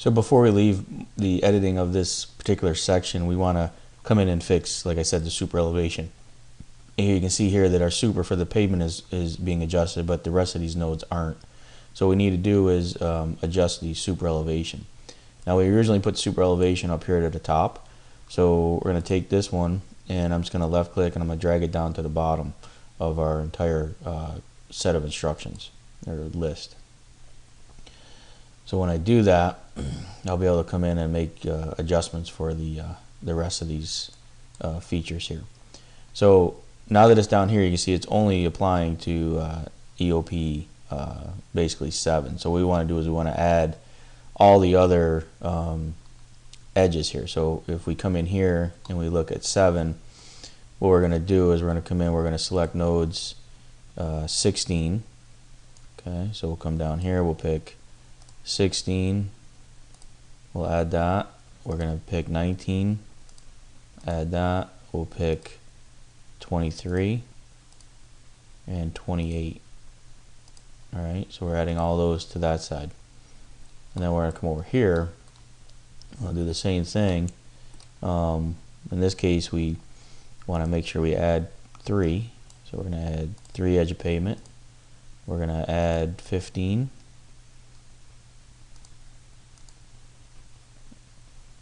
So before we leave the editing of this particular section, we want to come in and fix, like I said, the super elevation. And here you can see here that our super for the pavement is being adjusted, but the rest of these nodes aren't. So what we need to do is adjust the super elevation. Now we originally put super elevation up here at the top, so we're going to take this one and I'm just going to left click and I'm going to drag it down to the bottom of our entire set of instructions or list. So when I do that, I'll be able to come in and make adjustments for the rest of these features here. So now that it's down here, you can see it's only applying to EOP basically 7. So what we want to do is we want to add all the other edges here. So if we come in here and we look at 7, what we're going to do is we're going to come in, we're going to select nodes 16. Okay, so we'll come down here, we'll pick 16, we'll add that. We're going to pick 19, add that. We'll pick 23 and 28. Alright, so we're adding all those to that side. And then we're going to come over here. We'll do the same thing. In this case, we want to make sure we add 3. So we're going to add 3 edge of pavement. We're going to add 15.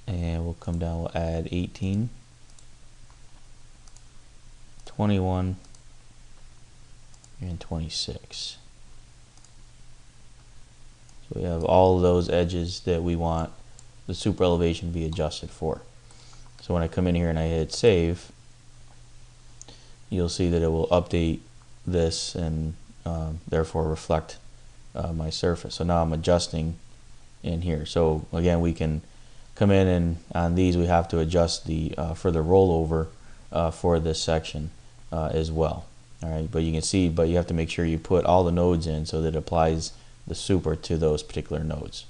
And we'll come down, we'll add 18, 21, and 26. So we have all of those edges that we want the super elevation to be adjusted for. So when I come in here and I hit save, you'll see that it will update this and therefore reflect my surface. So now I'm adjusting in here. So again, we can come in and on these we have to adjust the for the rollover for this section as well. All right, but you can see, but you have to make sure you put all the nodes in so that it applies the super to those particular nodes.